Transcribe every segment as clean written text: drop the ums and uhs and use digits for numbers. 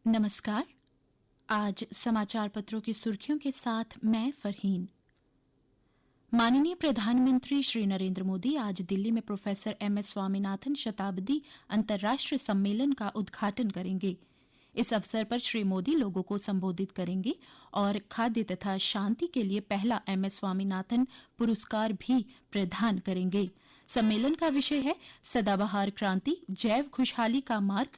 नमस्कार। आज समाचार पत्रों की सुर्खियों के साथ मैं फरहीन। माननीय प्रधानमंत्री श्री नरेंद्र मोदी आज दिल्ली में प्रोफेसर एमएस स्वामीनाथन शताब्दी अंतर्राष्ट्रीय सम्मेलन का उद्घाटन करेंगे। इस अवसर पर श्री मोदी लोगों को संबोधित करेंगे और खाद्य तथा शांति के लिए पहला एमएस स्वामीनाथन पुरस्कार भी प्रदान करेंगे। सम्मेलन का विषय है सदाबहार क्रांति, जैव खुशहाली का मार्ग,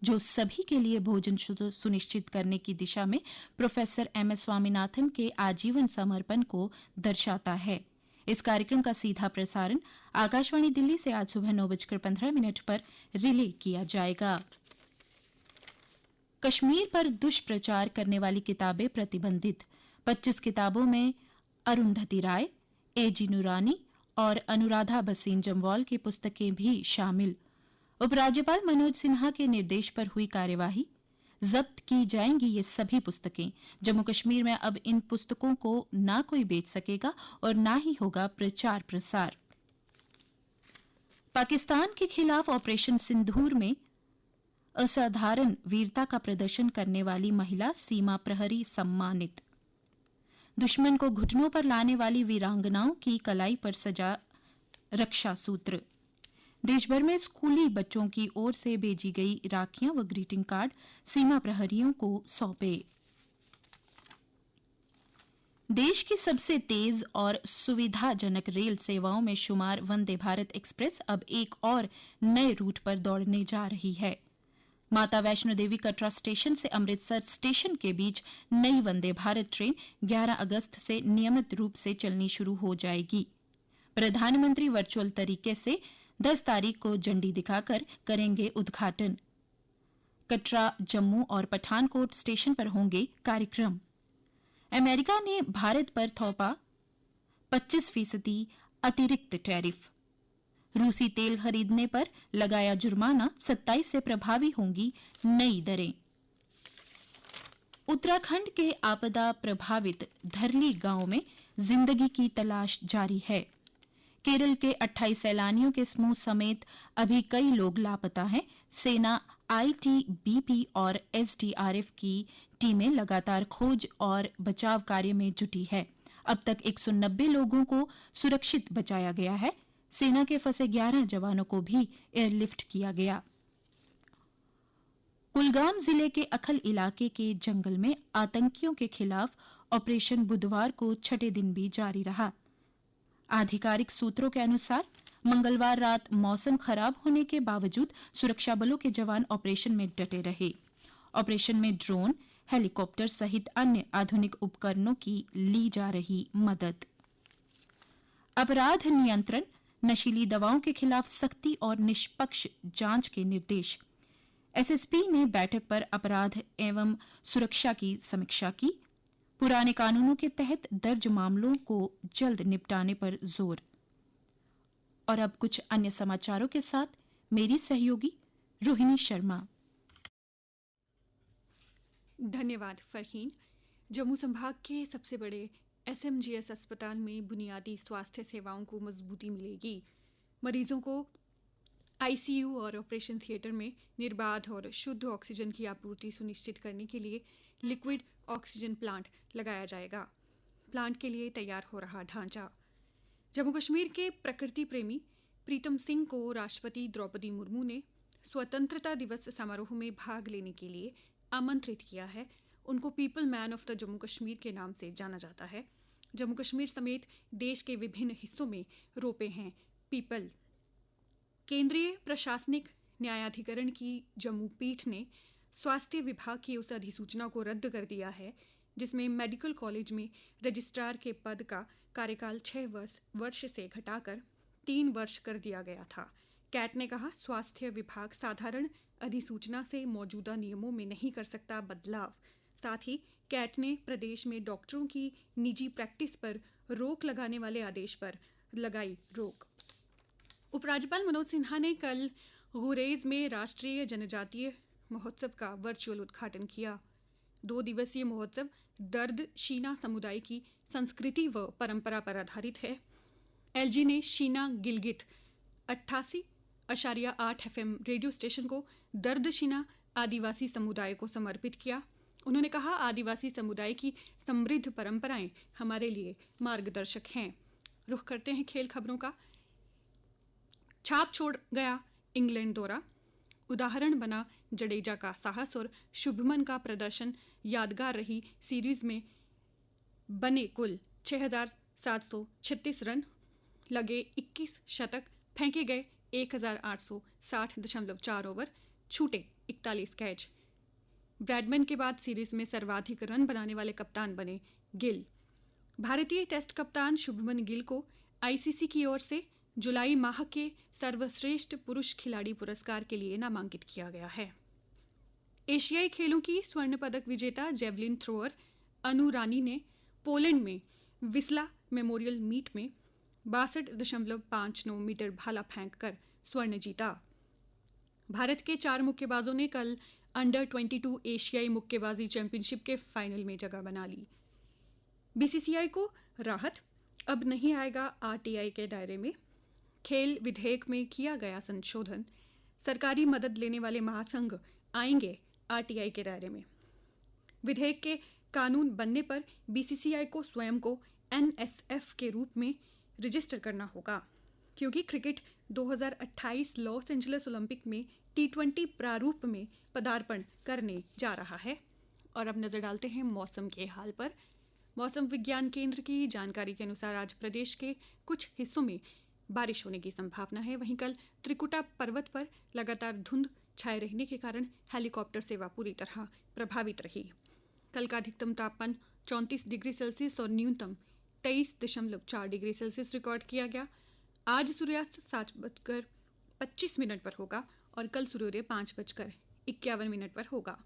जो सभी के लिए भोजन सुनिश्चित करने की दिशा में प्रोफेसर एमएस स्वामीनाथन के आजीवन समर्पण को दर्शाता है। इस कार्यक्रम का सीधा प्रसारण आकाशवाणी दिल्ली से आज सुबह 9:15 पर रिले किया जाएगा। कश्मीर पर दुष्प्रचार करने वाली किताबें प्रतिबंधित। 25 किताबों में अरुंधति राय, एजी नूरानी और अनुराधा भसीन जम्वाल की पुस्तकें भी शामिल। उपराज्यपाल मनोज सिन्हा के निर्देश पर हुई कार्यवाही। जब्त की जाएंगी ये सभी पुस्तकें। जम्मू कश्मीर में अब इन पुस्तकों को ना कोई बेच सकेगा और ना ही होगा प्रचार प्रसार। पाकिस्तान के खिलाफ ऑपरेशन सिंदूर में असाधारण वीरता का प्रदर्शन करने वाली महिला सीमा प्रहरी सम्मानित। दुश्मन को घुटनों पर लाने वाली वीरांगनाओं की कलाई पर सजा रक्षा सूत्र। देशभर में स्कूली बच्चों की ओर से भेजी गई राखियां व ग्रीटिंग कार्ड सीमा प्रहरियों को सौंपे। देश की सबसे तेज और सुविधाजनक रेल सेवाओं में शुमार वंदे भारत एक्सप्रेस अब एक और नए रूट पर दौड़ने जा रही है। माता वैष्णो देवी कटरा स्टेशन से अमृतसर स्टेशन के बीच नई वंदे भारत ट्रेन 11 अगस्त से नियमित रूप से चलनी शुरू हो जाएगी। प्रधानमंत्री वर्चुअल तरीके से 10 तारीख को झंडी दिखाकर करेंगे उद्घाटन। कटरा, जम्मू और पठानकोट स्टेशन पर होंगे कार्यक्रम। अमेरिका ने भारत पर थोपा 25% अतिरिक्त टैरिफ। रूसी तेल खरीदने पर लगाया जुर्माना, 27 से प्रभावी होंगी नई दरें। उत्तराखंड के आपदा प्रभावित धरली गांव में जिंदगी की तलाश जारी है। केरल के 28 सैलानियों के समूह समेत अभी कई लोग लापता हैं। सेना, आईटीबीपी और एसडीआरएफ की टीमें लगातार खोज और बचाव कार्य में जुटी है। अब तक 190 लोगों को सुरक्षित बचाया गया है। सेना के फंसे 11 जवानों को भी एयरलिफ्ट किया गया। कुलगाम जिले के अखल इलाके के जंगल में आतंकियों के खिलाफ ऑपरेशन बुधवार को छठे दिन भी जारी रहा। आधिकारिक सूत्रों के अनुसार मंगलवार रात मौसम खराब होने के बावजूद सुरक्षा बलों के जवान ऑपरेशन में डटे रहे। ऑपरेशन में ड्रोन, हेलीकॉप्टर सहित अन्य आधुनिक उपकरणों की ली जा रही मदद। अपराध नियंत्रण, नशीली दवाओं के खिलाफ सख्ती और निष्पक्ष जांच के निर्देश। एसएसपी ने बैठक पर अपराध एवं सुरक्षा की समीक्षा की। पुराने कानूनों के तहत दर्ज मामलों को जल्द निपटाने पर जोर। और अब कुछ अन्य समाचारों के साथ मेरी सहयोगी रोहिणी शर्मा। धन्यवाद फरहीन। जम्मू संभाग के सबसे बड़े एसएमजीएस अस्पताल में बुनियादी स्वास्थ्य सेवाओं को मजबूती मिलेगी। मरीजों को आईसीयू और ऑपरेशन थिएटर में निर्बाध और शुद्ध ऑक्सीजन की आपूर्ति सुनिश्चित करने के लिए लिक्विड ऑक्सीजन प्लांट लगाया जाएगा। प्लांट के लिए तैयार हो रहा ढांचा। जम्मू कश्मीर के प्रकृति प्रेमी प्रीतम सिंह को राष्ट्रपति द्रौपदी मुर्मू ने स्वतंत्रता दिवस समारोह में भाग लेने के लिए आमंत्रित किया है। उनको people man of the Jammu Kashmir के नाम से जाना जाता है। जम्मू कश्मीर समेत देश के विभिन्न हिस्सों में रोपे हैं पीपल। केंद्रीय प्रशासनिक न्यायाधिकरण की जम्मू पीठ ने स्वास्थ्य विभाग की उस अधिसूचना को रद्द कर दिया है जिसमें मेडिकल कॉलेज में रजिस्ट्रार के पद का कार्यकाल 6 वर्ष से घटाकर 3 वर्ष कर दिया गया था। कैट ने कहा, स्वास्थ्य विभाग साधारण अधिसूचना से मौजूदा नियमों में नहीं कर सकता बदलाव। साथ ही कैट ने प्रदेश में डॉक्टरों की निजी प्रैक्टिस पर रोक लगाने वाले आदेश पर लगाई रोक। उपराज्यपाल मनोज सिन्हा ने कल गुरेज में राष्ट्रीय जनजातीय महोत्सव का वर्चुअल उद्घाटन किया। 2 दिवसीय महोत्सव दर्द शीना समुदाय की संस्कृति व परंपरा पर आधारित है। एलजी ने Sheena Gilgit 88.8 FM radio station को दर्द शीना आदिवासी समुदाय को समर्पित किया। उन्होंने कहा, आदिवासी समुदाय की समृद्ध परंपराएं हमारे लिए मार्गदर्शक हैं। रुख करते हैं खेल खबरों का। छाप छोड़ गया इंग्लैंड दौरा, उदाहरण बना जडेजा का साहस और शुभमन का प्रदर्शन। यादगार रही सीरीज में बने कुल 6,736 रन, लगे 21 शतक, फेंके गए 1,860.4 ओवर, छूटे 41 कैच। ब्रैडमैन के बाद सीरीज में सर्वाधिक रन बनाने वाले कप्तान बने गिल। भारतीय टेस्ट कप्तान शुभमन गिल को आईसीसी की ओर से जुलाई माह के सर्वश्रेष्ठ पुरुष खिलाड़ी पुरस्कार के लिए नामांकित किया गया है। एशियाई खेलों की स्वर्ण पदक विजेता जेवलिन थ्रोअर अनु रानी ने पोलैंड में विस्ला मेमोरियल मीट में 62.59 मीटर भाला फेंक कर स्वर्ण जीता। भारत के 4 मुक्केबाजों ने कल अंडर 22 एशियाई मुक्केबाजी चैंपियनशिप के फाइनल में जगह बना ली। बीसीसीआई को राहत, अब नहीं आएगा आरटीआई के दायरे में। खेल विधेयक में किया गया संशोधन, सरकारी मदद लेने वाले महासंघ आएंगे आरटीआई के दायरे में। विधेयक के कानून बनने पर बीसीसीआई को स्वयं को एनएसएफ के रूप में रजिस्टर करना होगा, क्योंकि क्रिकेट 2028 लॉस एंजलिस ओलंपिक में T20 प्रारूप में पदार्पण करने जा रहा है। और अब नजर डालते हैं मौसम के हाल पर। मौसम विज्ञान केंद्र की जानकारी के अनुसार आज प्रदेश के कुछ हिस्सों में बारिश होने की संभावना है। वहीं कल त्रिकुटा पर्वत पर लगातार धुंध छाए रहने के कारण हेलीकॉप्टर सेवा पूरी तरह प्रभावित रही। कल का अधिकतम तापमान 34 डिग्री सेल्सियस और न्यूनतम 23.4 डिग्री सेल्सियस रिकॉर्ड किया गया। आज सूर्यास्त 7:25 पर होगा और कल सूर्योदय 5:51 पर होगा।